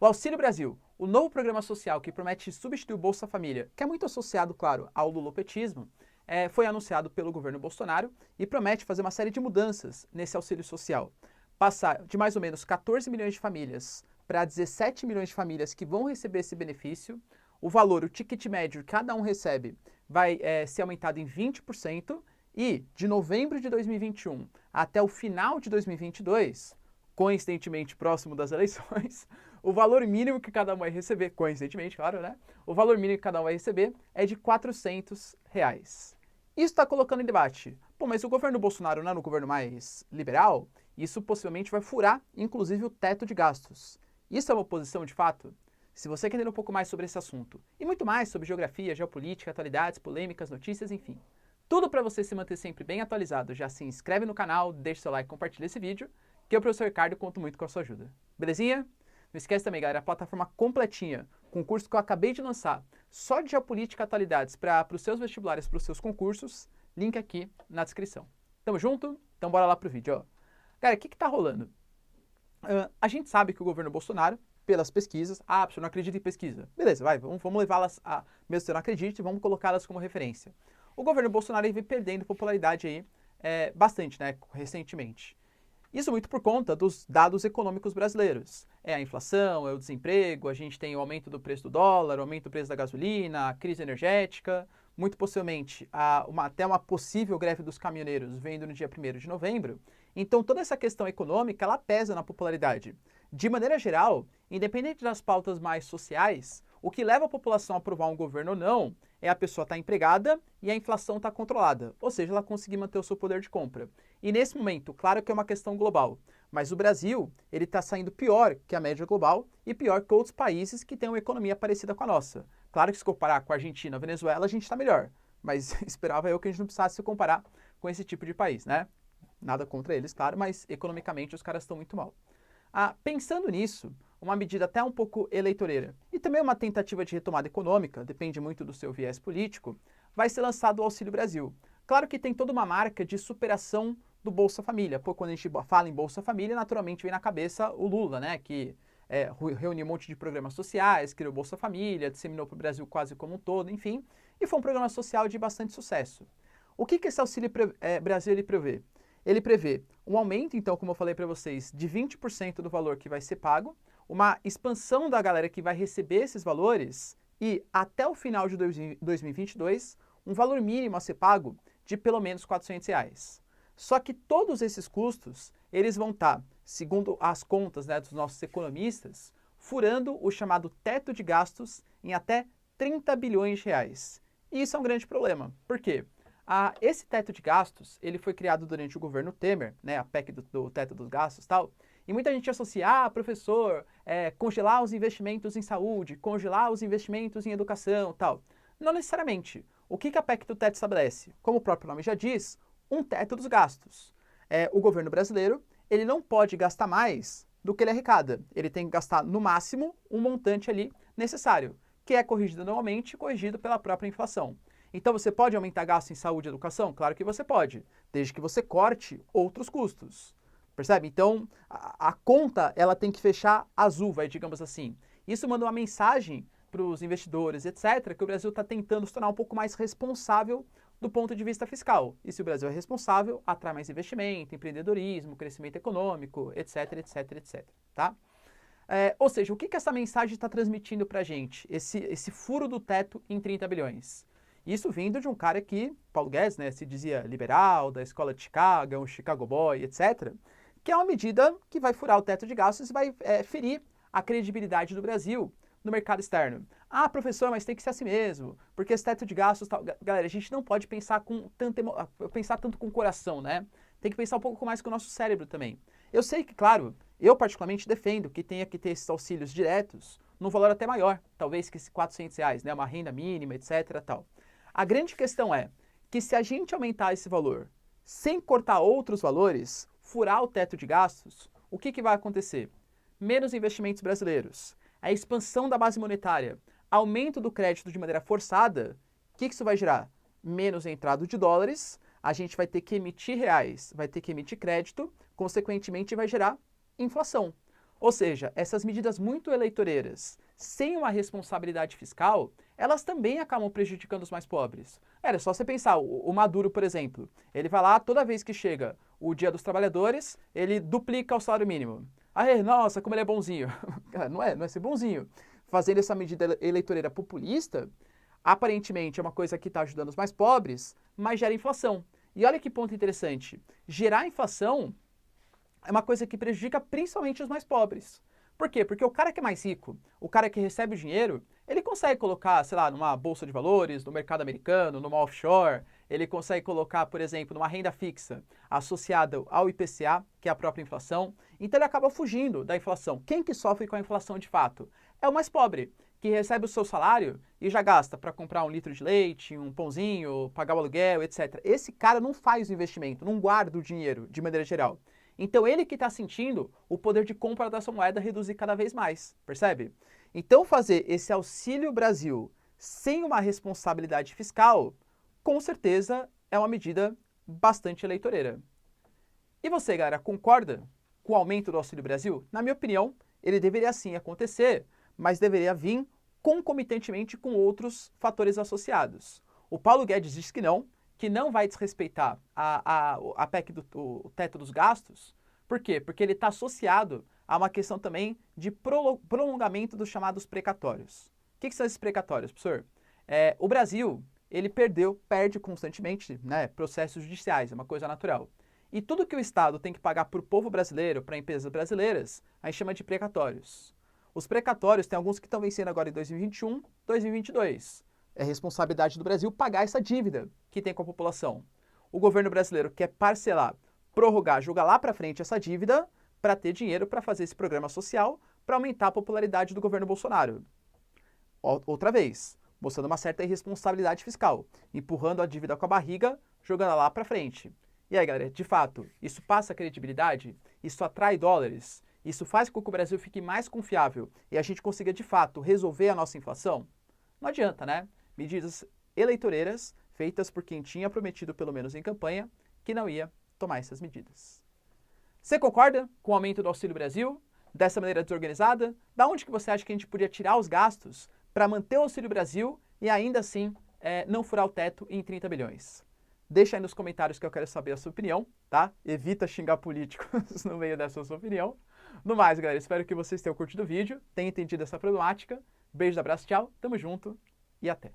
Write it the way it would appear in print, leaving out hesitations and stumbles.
O Auxílio Brasil, o novo programa social que promete substituir o Bolsa Família, que é muito associado, claro, ao lulopetismo, foi anunciado pelo governo Bolsonaro e promete fazer uma série de mudanças nesse auxílio social. Passar de mais ou menos 14 milhões de famílias para 17 milhões de famílias que vão receber esse benefício. O valor, o ticket médio que cada um recebe vai ser aumentado em 20% e de novembro de 2021 até o final de 2022, coincidentemente próximo das eleições, o valor mínimo que cada um vai receber, coincidentemente, claro, né? O valor mínimo que cada um vai receber é de R$400. Isso está colocando em debate. Pô, mas o governo Bolsonaro não é um governo mais liberal? Isso possivelmente vai furar, inclusive, o teto de gastos. Isso é uma oposição de fato? Se você quer entender um pouco mais sobre esse assunto, e muito mais sobre geografia, geopolítica, atualidades, polêmicas, notícias, enfim, tudo para você se manter sempre bem atualizado, já se inscreve no canal, deixa seu like e compartilha esse vídeo, que eu, professor Ricardo, conto muito com a sua ajuda. Belezinha? Não esquece também, galera, a plataforma completinha, com o curso que eu acabei de lançar, só de geopolítica e atualidades para os seus vestibulares, para os seus concursos, link aqui na descrição. Tamo junto? Então bora lá pro vídeo, ó. Galera, o que tá rolando? A gente sabe que o governo Bolsonaro, pelas pesquisas, você não acredita em pesquisa. Beleza, vamos levá-las a, mesmo se você não acredite, vamos colocá-las como referência. O governo Bolsonaro vem perdendo popularidade aí bastante, né, recentemente. Isso muito por conta dos dados econômicos brasileiros. É a inflação, é o desemprego, a gente tem o aumento do preço do dólar, o aumento do preço da gasolina, a crise energética, muito possivelmente até uma possível greve dos caminhoneiros vindo no dia 1º de novembro. Então toda essa questão econômica, ela pesa na popularidade. De maneira geral, independente das pautas mais sociais, o que leva a população a aprovar um governo ou não é a pessoa estar empregada e a inflação estar controlada, ou seja, ela conseguir manter o seu poder de compra. E nesse momento, claro que é uma questão global, mas o Brasil ele está saindo pior que a média global e pior que outros países que têm uma economia parecida com a nossa. Claro que se comparar com a Argentina, a Venezuela, a gente está melhor, mas esperava eu que a gente não precisasse se comparar com esse tipo de país, né? Nada contra eles, claro, mas economicamente os caras estão muito mal. Pensando nisso, uma medida até um pouco eleitoreira e também uma tentativa de retomada econômica, depende muito do seu viés político, vai ser lançado o Auxílio Brasil. Claro que tem toda uma marca de superação do Bolsa Família. Pô, quando a gente fala em Bolsa Família, naturalmente vem na cabeça o Lula, né, que reuniu um monte de programas sociais, criou Bolsa Família, disseminou para o Brasil quase como um todo, enfim, e foi um programa social de bastante sucesso. O que esse Auxílio Brasil ele prevê? Ele prevê um aumento, então, como eu falei para vocês, de 20% do valor que vai ser pago, uma expansão da galera que vai receber esses valores e, até o final de 2022, um valor mínimo a ser pago de pelo menos R$400. Só que todos esses custos, eles vão estar, segundo as contas, né, dos nossos economistas, furando o chamado teto de gastos em até 30 bilhões de reais. E isso é um grande problema. Por quê? Esse teto de gastos, ele foi criado durante o governo Temer, né, a PEC do teto dos gastos e tal, e muita gente associa, professor, congelar os investimentos em saúde, congelar os investimentos em educação tal. Não necessariamente. O que a PEC do teto estabelece? Como o próprio nome já diz, um teto dos gastos. O governo brasileiro, ele não pode gastar mais do que ele arrecada. Ele tem que gastar, no máximo, um montante ali necessário, que é corrigido anualmente e corrigido pela própria inflação. Então você pode aumentar gasto em saúde e educação? Claro que você pode, desde que você corte outros custos. Percebe? Então a conta ela tem que fechar azul, digamos assim. Isso manda uma mensagem para os investidores, etc., que o Brasil está tentando se tornar um pouco mais responsável do ponto de vista fiscal. E se o Brasil é responsável, atrai mais investimento, empreendedorismo, crescimento econômico, etc., etc., etc. Tá? Ou seja, o que essa mensagem está transmitindo para a gente? Esse furo do teto em 30 bilhões. Isso vindo de um cara que, Paulo Guedes, né, se dizia liberal, da escola de Chicago, um Chicago Boy, etc., que é uma medida que vai furar o teto de gastos e vai ferir a credibilidade do Brasil no mercado externo. Professor, mas tem que ser assim mesmo, porque esse teto de gastos... Tal. Galera, a gente não pode pensar tanto com o coração, né? Tem que pensar um pouco mais com o nosso cérebro também. Eu sei que, claro, eu particularmente defendo que tenha que ter esses auxílios diretos num valor até maior, talvez que esses R$400, né, uma renda mínima, etc. Tal. A grande questão é que se a gente aumentar esse valor sem cortar outros valores, furar o teto de gastos, o que vai acontecer? Menos investimentos brasileiros, a expansão da base monetária, aumento do crédito de maneira forçada, o que isso vai gerar? Menos entrada de dólares, a gente vai ter que emitir reais, vai ter que emitir crédito, consequentemente vai gerar inflação. Ou seja, essas medidas muito eleitoreiras, sem uma responsabilidade fiscal, elas também acabam prejudicando os mais pobres. Era só você pensar, o Maduro, por exemplo, ele vai lá, toda vez que chega o Dia dos Trabalhadores, ele duplica o salário mínimo. Aí, nossa, como ele é bonzinho. Não é ser bonzinho. Fazendo essa medida eleitoreira populista, aparentemente é uma coisa que está ajudando os mais pobres, mas gera inflação. E olha que ponto interessante. Gerar inflação é uma coisa que prejudica principalmente os mais pobres. Por quê? Porque o cara que é mais rico, o cara que recebe o dinheiro, ele consegue colocar, sei lá, numa bolsa de valores, no mercado americano, numa offshore, ele consegue colocar, por exemplo, numa renda fixa associada ao IPCA, que é a própria inflação. Então ele acaba fugindo da inflação. Quem que sofre com a inflação de fato? É o mais pobre, que recebe o seu salário e já gasta para comprar 1 litro de leite, um pãozinho, pagar o aluguel, etc. Esse cara não faz o investimento, não guarda o dinheiro de maneira geral. Então ele que está sentindo o poder de compra dessa moeda reduzir cada vez mais, percebe? Então fazer esse Auxílio Brasil sem uma responsabilidade fiscal, com certeza é uma medida bastante eleitoreira. E você, galera, concorda com o aumento do Auxílio Brasil? Na minha opinião, ele deveria sim acontecer, mas deveria vir concomitantemente com outros fatores associados. O Paulo Guedes disse que não vai desrespeitar a PEC do teto dos gastos. Por quê? Porque ele está associado a uma questão também de prolongamento dos chamados precatórios. O que são esses precatórios, professor? O Brasil, ele perde constantemente, né, processos judiciais, é uma coisa natural. E tudo que o Estado tem que pagar para o povo brasileiro, para empresas brasileiras, a gente chama de precatórios. Os precatórios, tem alguns que estão vencendo agora em 2021, 2022. É responsabilidade do Brasil pagar essa dívida que tem com a população. O governo brasileiro quer parcelar, prorrogar, jogar lá para frente essa dívida para ter dinheiro para fazer esse programa social, para aumentar a popularidade do governo Bolsonaro. Outra vez, mostrando uma certa irresponsabilidade fiscal, empurrando a dívida com a barriga, jogando lá para frente. E aí, galera, de fato, isso passa credibilidade? Isso atrai dólares? Isso faz com que o Brasil fique mais confiável e a gente consiga, de fato, resolver a nossa inflação? Não adianta, né? Medidas eleitoreiras feitas por quem tinha prometido, pelo menos em campanha, que não ia tomar essas medidas. Você concorda com o aumento do Auxílio Brasil? Dessa maneira desorganizada? Da onde que você acha que a gente podia tirar os gastos para manter o Auxílio Brasil e ainda assim não furar o teto em 30 bilhões? Deixa aí nos comentários que eu quero saber a sua opinião, tá? Evita xingar políticos no meio dessa sua opinião. No mais, galera, espero que vocês tenham curtido o vídeo, tenham entendido essa problemática. Beijo, abraço, tchau, tamo junto e até!